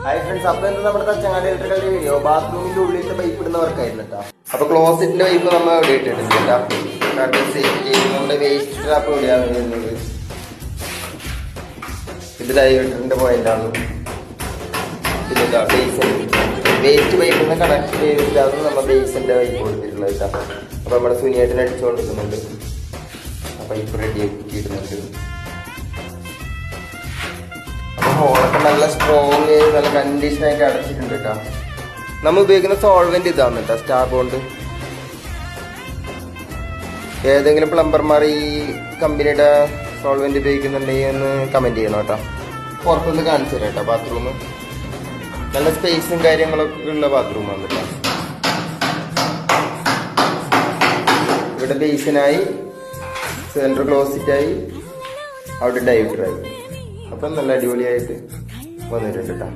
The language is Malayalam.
ഹായ് ഫ്രണ്ട്സ്, അപ്പൊ എന്താ നമ്മുടെ തച്ചങ്ങാടി ഇലക്ട്രിക്കലിന്റെ വീഡിയോ ബാത്റൂമിന്റെ ഉള്ളിലത്തെ പൈപ്പ് ഇടുന്ന വർക്കായിരുന്നു കേട്ടോ. അപ്പൊ ക്ലോസറ്റിന്റെ പൈപ്പ് നമ്മൾ എവിടെ ഇട്ടിട്ടുണ്ട് കേട്ടോ. നമ്മുടെ വേസ്റ്റ് ട്രാപ്പ് എവിടെയാണ് വരുന്നത്. ഇത് ഡൈവേറ്ററിന്റെ പോയിന്റ് ആണ്. പിന്നെ ബേസിൻ വേസ്റ്റ് പൈപ്പിൽ നിന്ന് കണക്ട് ചെയ്തിട്ടാണ് നമ്മൾ ബേസിന്റെ പൈപ്പ് കൊടുത്തിട്ടുള്ളത് കേട്ടോ. അപ്പൊ നമ്മുടെ സുനിയായിട്ടിന് അടിച്ചുകൊണ്ടിരിക്കുന്നുണ്ട്. ആ പൈപ്പ് റെഡി ആക്കിയിടുന്നുണ്ട്. ഹോളൊക്കെ നല്ല സ്ട്രോങ് നല്ല കണ്ടീഷനായിട്ട് അടച്ചിട്ടുണ്ട് കേട്ടോ. നമ്മൾ ഉപയോഗിക്കുന്ന സോൾവെന്റ് ഇതാണ് കേട്ടോ, സ്റ്റാർ ബോണ്ട്. ഏതെങ്കിലും പ്ലംബർമാർ ഈ കമ്പനിയുടെ സോൾവെന്റ് ഉപയോഗിക്കുന്നുണ്ടെങ്കിൽ ഒന്ന് കമന്റ് ചെയ്യണം കേട്ടോ. പുറത്തൊന്ന് കാണിച്ചു തരാം കേട്ടോ. ബാത്റൂം നല്ല സ്പേസും കാര്യങ്ങളൊക്കെ ഉള്ള ബാത്റൂമാണ് കേട്ടോ. ഇവിടെ ബേസിനായി, സെൻട്രൽ ക്ലോസറ്റായി, അവിടെ ഡൈവറ്ററായി. അപ്പം നല്ല അടിപൊളിയായിട്ട് വന്നിട്ടുണ്ട് കേട്ടോ.